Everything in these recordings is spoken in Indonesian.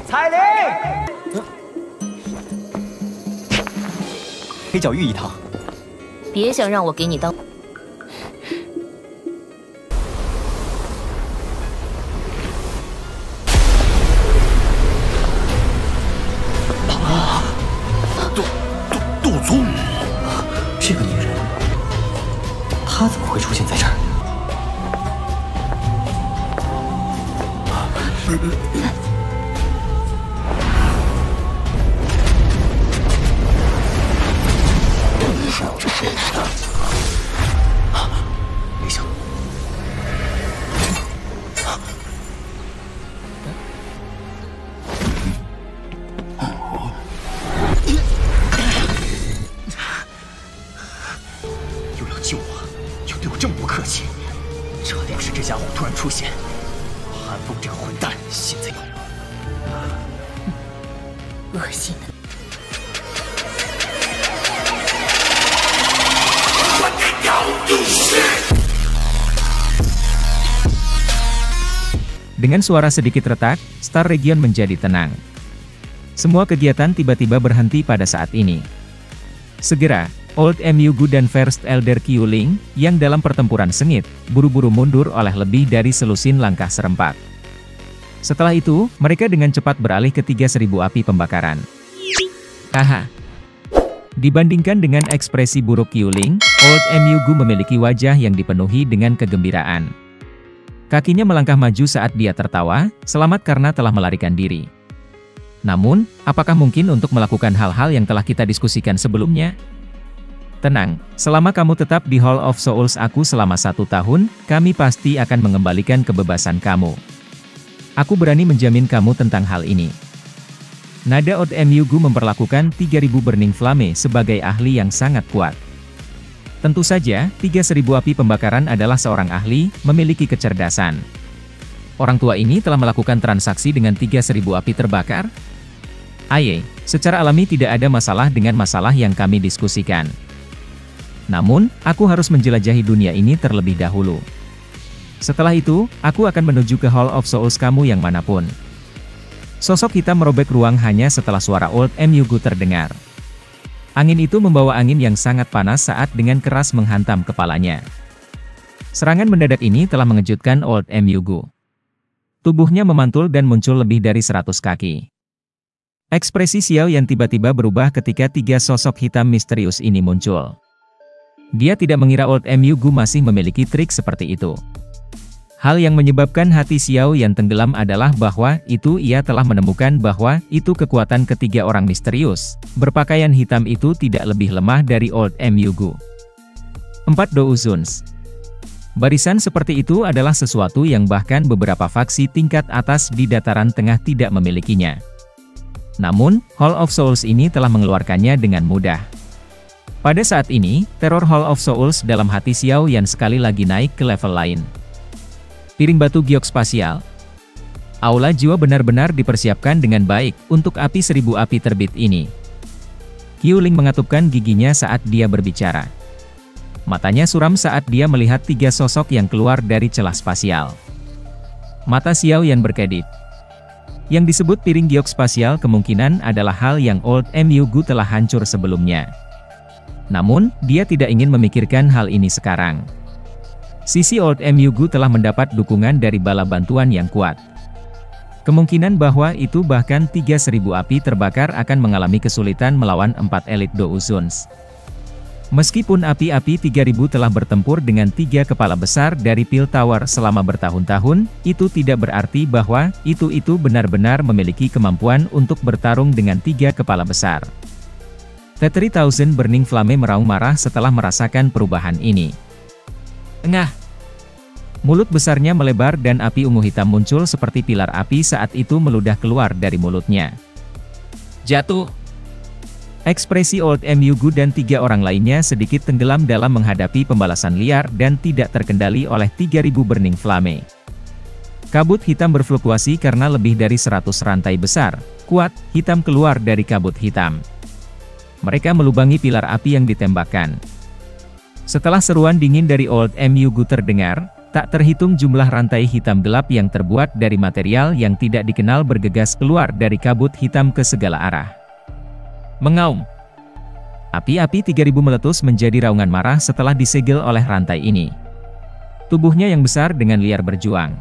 彩铃，黑角玉一趟。别想让我给你当。杜宗，这个女人，她怎么会出现在这儿？没想又要救我，又对我这么不客气，这要是这家伙突然出现，韩风这个混蛋现在恶心的。 Dengan suara sedikit retak, Star Region menjadi tenang. Semua kegiatan tiba-tiba berhenti pada saat ini. Segera, Old Myugu dan First Elder Kyuling, yang dalam pertempuran sengit, buru-buru mundur oleh lebih dari selusin langkah serempak. Setelah itu, mereka dengan cepat beralih ke 3000 api pembakaran. Haha. Dibandingkan dengan ekspresi buruk Kyuling, Old Myugu memiliki wajah yang dipenuhi dengan kegembiraan. Kakinya melangkah maju saat dia tertawa, selamat karena telah melarikan diri. Namun, apakah mungkin untuk melakukan hal-hal yang telah kita diskusikan sebelumnya? Tenang, selama kamu tetap di Hall of Souls aku selama 1 tahun, kami pasti akan mengembalikan kebebasan kamu. Aku berani menjamin kamu tentang hal ini. Nada Old Myugu memperlakukan 3000 Burning Flame sebagai ahli yang sangat kuat. Tentu saja, 3000 api pembakaran adalah seorang ahli, memiliki kecerdasan. Orang tua ini telah melakukan transaksi dengan 3000 api terbakar? Aye, secara alami tidak ada masalah dengan masalah yang kami diskusikan. Namun, aku harus menjelajahi dunia ini terlebih dahulu. Setelah itu, aku akan menuju ke Hall of Souls kamu yang manapun. Sosok hitam merobek ruang hanya setelah suara Old Myugu terdengar. Angin itu membawa angin yang sangat panas saat dengan keras menghantam kepalanya. Serangan mendadak ini telah mengejutkan Old Myugu. Tubuhnya memantul dan muncul lebih dari 100 kaki. Ekspresi Xiao yang tiba-tiba berubah ketika 3 sosok hitam misterius ini muncul. Dia tidak mengira Old Myugu masih memiliki trik seperti itu. Hal yang menyebabkan hati Xiao yang tenggelam adalah bahwa ia telah menemukan bahwa kekuatan ketiga orang misterius, berpakaian hitam itu tidak lebih lemah dari Old Myugu. 4 Douzuns. Barisan seperti itu adalah sesuatu yang bahkan beberapa faksi tingkat atas di dataran tengah tidak memilikinya. Namun, Hall of Souls ini telah mengeluarkannya dengan mudah. Pada saat ini, teror Hall of Souls dalam hati Xiao yang sekali lagi naik ke level lain. Piring batu giok spasial. Aula jiwa benar-benar dipersiapkan dengan baik untuk api 1000 api terbit ini. Kyuling mengatupkan giginya saat dia berbicara. Matanya suram saat dia melihat 3 sosok yang keluar dari celah spasial. Mata Xiao yang berkedip. Yang disebut piring giok spasial kemungkinan adalah hal yang Old Myugu telah hancur sebelumnya. Namun, dia tidak ingin memikirkan hal ini sekarang. Sisi Old Myugu telah mendapat dukungan dari bala bantuan yang kuat. Kemungkinan bahwa bahkan 3000 api terbakar akan mengalami kesulitan melawan 4 elit Douzuns. Meskipun api-api 3000 telah bertempur dengan 3 kepala besar dari Pil Tower selama bertahun-tahun, itu tidak berarti bahwa itu benar-benar memiliki kemampuan untuk bertarung dengan 3 kepala besar. The 3000 Burning Flame meraung marah setelah merasakan perubahan ini. Engah. Mulut besarnya melebar dan api ungu hitam muncul seperti pilar api saat itu meludah keluar dari mulutnya. Jatuh. Ekspresi Old Myugu dan 3 orang lainnya sedikit tenggelam dalam menghadapi pembalasan liar dan tidak terkendali oleh 3000 Burning Flame. Kabut hitam berfluktuasi karena lebih dari 100 rantai besar, kuat, hitam keluar dari kabut hitam. Mereka melubangi pilar api yang ditembakkan. Setelah seruan dingin dari Old Myugu terdengar, Tak terhitung jumlah rantai hitam gelap yang terbuat dari material yang tidak dikenal bergegas keluar dari kabut hitam ke segala arah. Mengaum. Api-api 3000 meletus menjadi raungan marah setelah disegel oleh rantai ini. Tubuhnya yang besar dengan liar berjuang.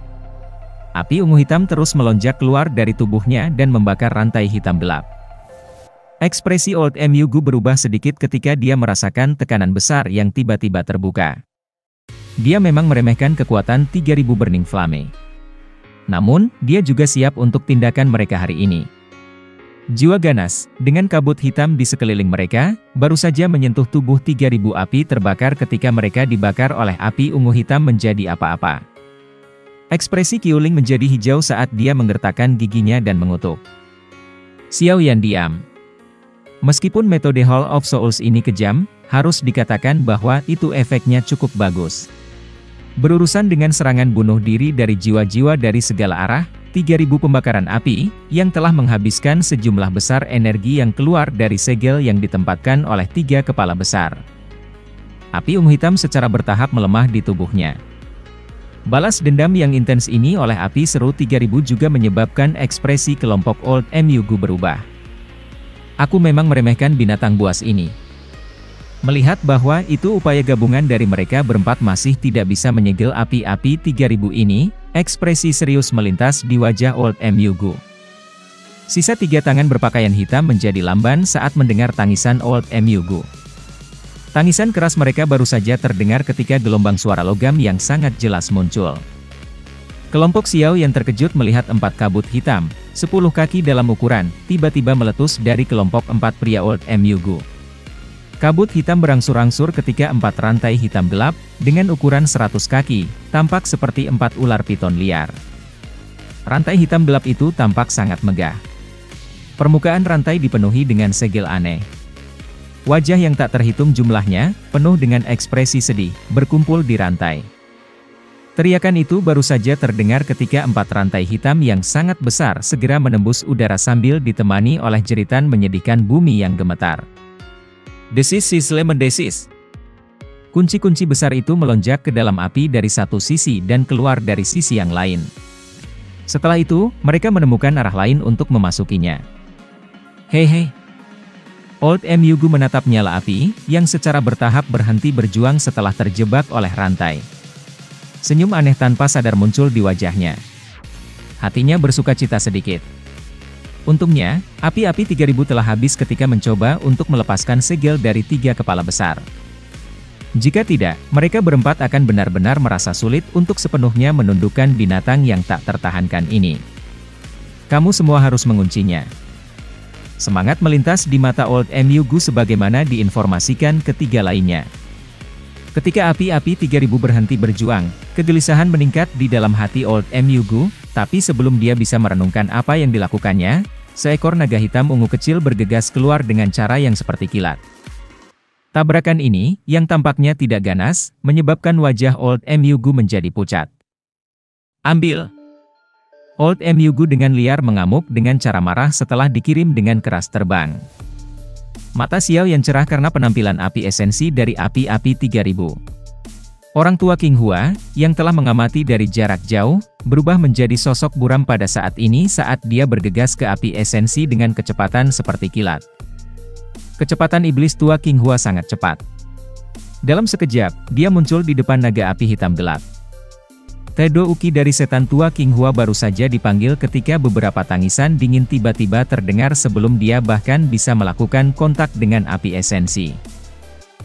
Api ungu hitam terus melonjak keluar dari tubuhnya dan membakar rantai hitam gelap. Ekspresi Old MU Gu berubah sedikit ketika dia merasakan tekanan besar yang tiba-tiba terbuka. Dia memang meremehkan kekuatan 3000 Burning Flame. Namun, dia juga siap untuk tindakan mereka hari ini. Jiwa ganas, dengan kabut hitam di sekeliling mereka, baru saja menyentuh tubuh 3000 api terbakar ketika mereka dibakar oleh api ungu hitam menjadi apa-apa. Ekspresi Qiuling menjadi hijau saat dia menggertakkan giginya dan mengutuk. Xiao Yan diam. Meskipun metode Hall of Souls ini kejam, harus dikatakan bahwa itu efeknya cukup bagus. Berurusan dengan serangan bunuh diri dari jiwa-jiwa dari segala arah, 3000 pembakaran api, yang telah menghabiskan sejumlah besar energi yang keluar dari segel yang ditempatkan oleh 3 kepala besar. Api ungu hitam secara bertahap melemah di tubuhnya. Balas dendam yang intens ini oleh api seru 3000 juga menyebabkan ekspresi kelompok Old MU Gu berubah. Aku memang meremehkan binatang buas ini. Melihat bahwa itu upaya gabungan dari mereka berempat masih tidak bisa menyegel api-api 3000 ini, ekspresi serius melintas di wajah Old MU Gu. Sisa 3 tangan berpakaian hitam menjadi lamban saat mendengar tangisan Old MU Gu. Tangisan keras mereka baru saja terdengar ketika gelombang suara logam yang sangat jelas muncul. Kelompok Xiao yang terkejut melihat 4 kabut hitam, 10 kaki dalam ukuran, tiba-tiba meletus dari kelompok 4 pria Old MU Gu. Kabut hitam berangsur-angsur ketika 4 rantai hitam gelap, dengan ukuran 100 kaki, tampak seperti 4 ular piton liar. Rantai hitam gelap itu tampak sangat megah. Permukaan rantai dipenuhi dengan segel aneh. Wajah yang tak terhitung jumlahnya, penuh dengan ekspresi sedih, berkumpul di rantai. Teriakan itu baru saja terdengar ketika 4 rantai hitam yang sangat besar segera menembus udara sambil ditemani oleh jeritan menyedihkan bumi yang gemetar. Desis lemon desis. Kunci-kunci besar itu melonjak ke dalam api dari satu sisi dan keluar dari sisi yang lain. Setelah itu, mereka menemukan arah lain untuk memasukinya. Hei. Old MU Gu menatap nyala api, yang secara bertahap berhenti berjuang setelah terjebak oleh rantai. Senyum aneh tanpa sadar muncul di wajahnya. Hatinya bersukacita sedikit. Untungnya, api-api 3000 telah habis ketika mencoba untuk melepaskan segel dari 3 kepala besar. Jika tidak, mereka berempat akan benar-benar merasa sulit untuk sepenuhnya menundukkan binatang yang tak tertahankan ini. Kamu semua harus menguncinya. Semangat melintas di mata Old MU Gu sebagaimana diinformasikan ketiga lainnya. Ketika api-api 3000 berhenti berjuang, kegelisahan meningkat di dalam hati Old MU Gu, tapi sebelum dia bisa merenungkan apa yang dilakukannya, seekor naga hitam ungu kecil bergegas keluar dengan cara yang seperti kilat. Tabrakan ini, yang tampaknya tidak ganas, menyebabkan wajah Old MU Gu menjadi pucat. Ambil! Old MU Gu dengan liar mengamuk dengan cara marah setelah dikirim dengan keras terbang. Mata Xiao yang cerah karena penampilan api esensi dari api-api 3000. Orang tua King Hua, yang telah mengamati dari jarak jauh, berubah menjadi sosok buram pada saat ini saat dia bergegas ke api esensi dengan kecepatan seperti kilat. Kecepatan iblis tua King Hua sangat cepat. Dalam sekejap, dia muncul di depan naga api hitam gelap. Tedo Uki dari setan tua King Hua baru saja dipanggil ketika beberapa tangisan dingin tiba-tiba terdengar sebelum dia bahkan bisa melakukan kontak dengan api esensi.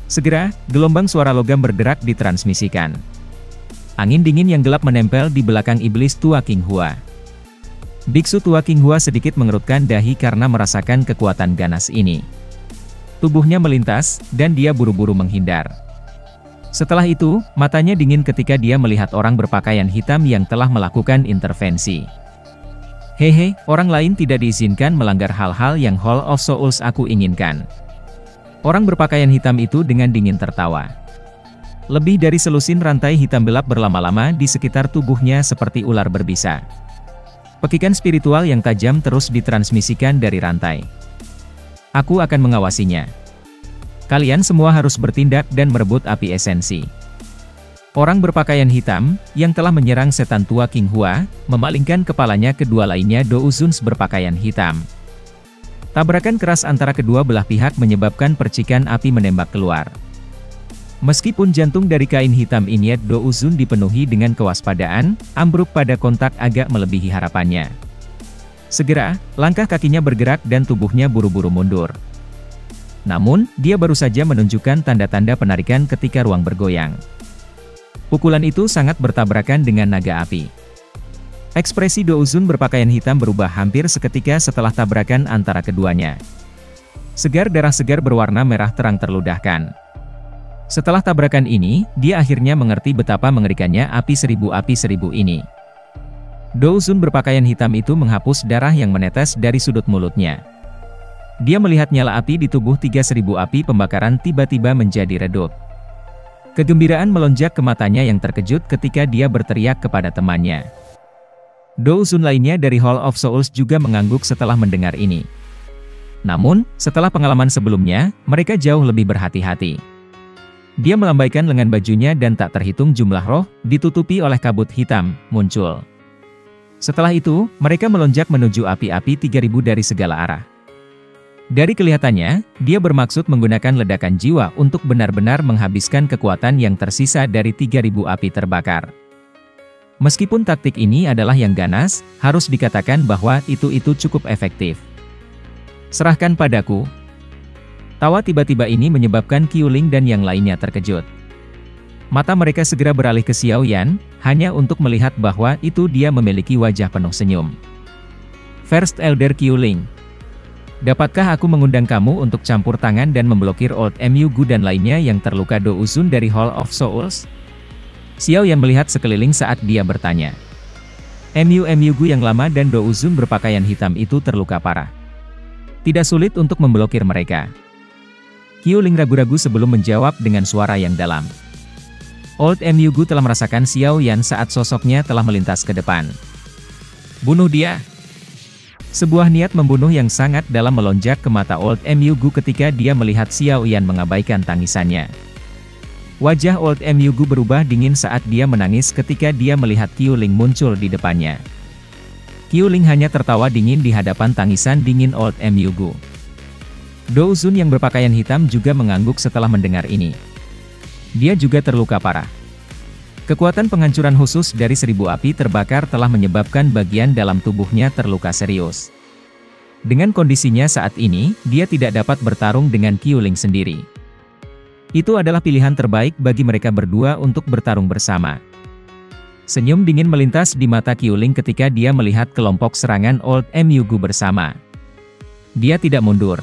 Segera, gelombang suara logam berderak ditransmisikan. Angin dingin yang gelap menempel di belakang iblis tua King Hua. Biksu tua King Hua sedikit mengerutkan dahi karena merasakan kekuatan ganas ini. Tubuhnya melintas, dan dia buru-buru menghindar. Setelah itu, matanya dingin ketika dia melihat orang berpakaian hitam yang telah melakukan intervensi. Hehe, orang lain tidak diizinkan melanggar hal-hal yang Hall of Souls aku inginkan. Orang berpakaian hitam itu dengan dingin tertawa. Lebih dari selusin rantai hitam gelap berlama-lama di sekitar tubuhnya seperti ular berbisa. Pekikan spiritual yang tajam terus ditransmisikan dari rantai. Aku akan mengawasinya. Kalian semua harus bertindak dan merebut api esensi. Orang berpakaian hitam, yang telah menyerang setan tua King Hua, memalingkan kepalanya, kedua lainnya Do Uzuns berpakaian hitam. Tabrakan keras antara kedua belah pihak menyebabkan percikan api menembak keluar. Meskipun jantung dari kain hitam Inyet Do Uzun dipenuhi dengan kewaspadaan, ambruk pada kontak agak melebihi harapannya. Segera, langkah kakinya bergerak dan tubuhnya buru-buru mundur. Namun, dia baru saja menunjukkan tanda-tanda penarikan ketika ruang bergoyang. Pukulan itu sangat bertabrakan dengan naga api. Ekspresi Do Uzun berpakaian hitam berubah hampir seketika setelah tabrakan antara keduanya. Segar darah segar berwarna merah terang terludahkan. Setelah tabrakan ini, dia akhirnya mengerti betapa mengerikannya api seribu ini. Do Uzun berpakaian hitam itu menghapus darah yang menetes dari sudut mulutnya. Dia melihat nyala api di tubuh 3000 api pembakaran tiba-tiba menjadi redup. Kegembiraan melonjak ke matanya yang terkejut ketika dia berteriak kepada temannya. Do Uzun lainnya dari Hall of Souls juga mengangguk setelah mendengar ini. Namun, setelah pengalaman sebelumnya, mereka jauh lebih berhati-hati. Dia melambaikan lengan bajunya dan tak terhitung jumlah roh, ditutupi oleh kabut hitam, muncul. Setelah itu, mereka melonjak menuju api-api 3000 dari segala arah. Dari kelihatannya, dia bermaksud menggunakan ledakan jiwa untuk benar-benar menghabiskan kekuatan yang tersisa dari 3000 api terbakar. Meskipun taktik ini adalah yang ganas, harus dikatakan bahwa itu cukup efektif. Serahkan padaku. Tawa tiba-tiba ini menyebabkan Qiuling dan yang lainnya terkejut. Mata mereka segera beralih ke Xiao Yan, hanya untuk melihat bahwa itu dia memiliki wajah penuh senyum. First Elder Qiuling. Dapatkah aku mengundang kamu untuk campur tangan dan memblokir Old Mu Gu dan lainnya yang terluka Do Uzun dari Hall of Souls? Xiao Yan melihat sekeliling saat dia bertanya. Mu Gu yang lama dan Do Uzun berpakaian hitam itu terluka parah. Tidak sulit untuk memblokir mereka. Qiuling ragu-ragu sebelum menjawab dengan suara yang dalam. Old Mu Gu telah merasakan Xiao Yan saat sosoknya telah melintas ke depan. Bunuh dia! Sebuah niat membunuh yang sangat dalam melonjak ke mata Old Mu Gu ketika dia melihat Xiao Yan mengabaikan tangisannya. Wajah Old Mu Gu berubah dingin saat dia menangis ketika dia melihat Qiuling muncul di depannya. Qiuling hanya tertawa dingin di hadapan tangisan dingin Old Mu Gu. Do Uzun yang berpakaian hitam juga mengangguk setelah mendengar ini. Dia juga terluka parah. Kekuatan penghancuran khusus dari 1000 api terbakar telah menyebabkan bagian dalam tubuhnya terluka serius. Dengan kondisinya saat ini, dia tidak dapat bertarung dengan Qiuling sendiri. Itu adalah pilihan terbaik bagi mereka berdua untuk bertarung bersama. Senyum dingin melintas di mata Qiuling ketika dia melihat kelompok serangan Old Mu Gu bersama. Dia tidak mundur.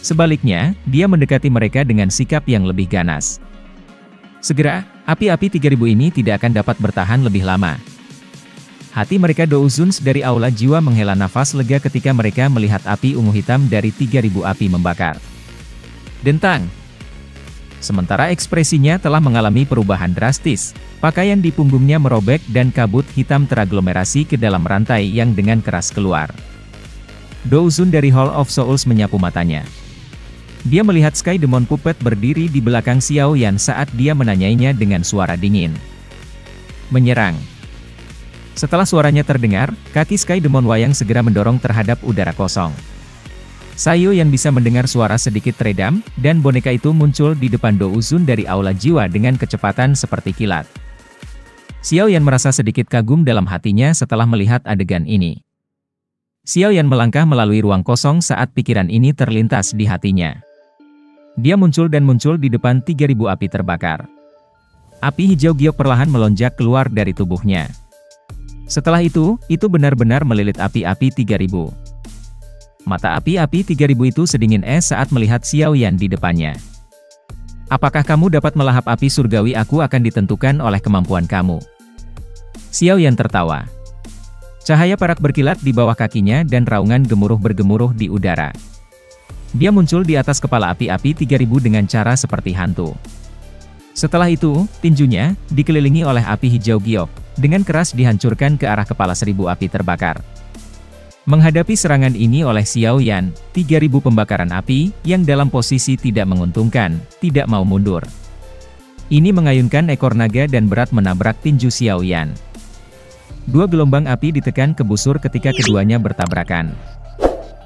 Sebaliknya, dia mendekati mereka dengan sikap yang lebih ganas. Segera, api-api 3000 ini tidak akan dapat bertahan lebih lama. Hati mereka Do Uzuns dari Aula Jiwa menghela nafas lega ketika mereka melihat api ungu hitam dari 3000 api membakar. Dentang! Sementara ekspresinya telah mengalami perubahan drastis, pakaian di punggungnya merobek dan kabut hitam teraglomerasi ke dalam rantai yang dengan keras keluar. Do Uzun dari Hall of Souls menyapu matanya. Dia melihat Sky Demon Puppet berdiri di belakang Xiao Yan saat dia menanyainya dengan suara dingin. Menyerang. Setelah suaranya terdengar, kaki Sky Demon Wayang segera mendorong terhadap udara kosong. Xiao Yan bisa mendengar suara sedikit teredam, dan boneka itu muncul di depan Do Uzun dari Aula Jiwa dengan kecepatan seperti kilat. Xiao Yan merasa sedikit kagum dalam hatinya setelah melihat adegan ini. Xiao Yan melangkah melalui ruang kosong saat pikiran ini terlintas di hatinya. Dia muncul di depan 3000 api terbakar. Api hijau giok perlahan melonjak keluar dari tubuhnya. Setelah itu benar-benar melilit api-api 3000. Mata api-api 3000 itu sedingin es saat melihat Xiao Yan di depannya. Apakah kamu dapat melahap api surgawi? Aku akan ditentukan oleh kemampuan kamu. Xiao Yan tertawa. Cahaya perak berkilat di bawah kakinya dan raungan gemuruh bergemuruh di udara. Dia muncul di atas kepala api-api 3000 dengan cara seperti hantu. Setelah itu, tinjunya dikelilingi oleh api hijau giok, dengan keras dihancurkan ke arah kepala 1000 api terbakar. Menghadapi serangan ini oleh Xiao Yan, 3000 pembakaran api, yang dalam posisi tidak menguntungkan, tidak mau mundur. Ini mengayunkan ekor naga dan berat menabrak tinju Xiaoyan. Dua gelombang api ditekan ke busur ketika keduanya bertabrakan.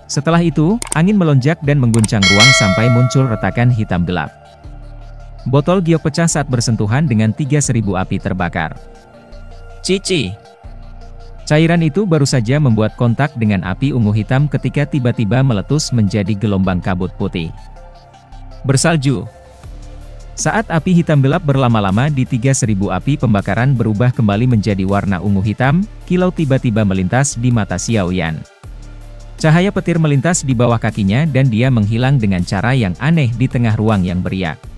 Setelah itu, angin melonjak dan mengguncang ruang sampai muncul retakan hitam gelap. Botol giok pecah saat bersentuhan dengan 3.000 api terbakar. Cici. Cairan itu baru saja membuat kontak dengan api ungu hitam ketika tiba-tiba meletus menjadi gelombang kabut putih. Bersalju. Saat api hitam gelap berlama-lama di 3.000 api pembakaran berubah kembali menjadi warna ungu hitam, kilau tiba-tiba melintas di mata Xiaoyan. Cahaya petir melintas di bawah kakinya dan dia menghilang dengan cara yang aneh di tengah ruang yang beriak.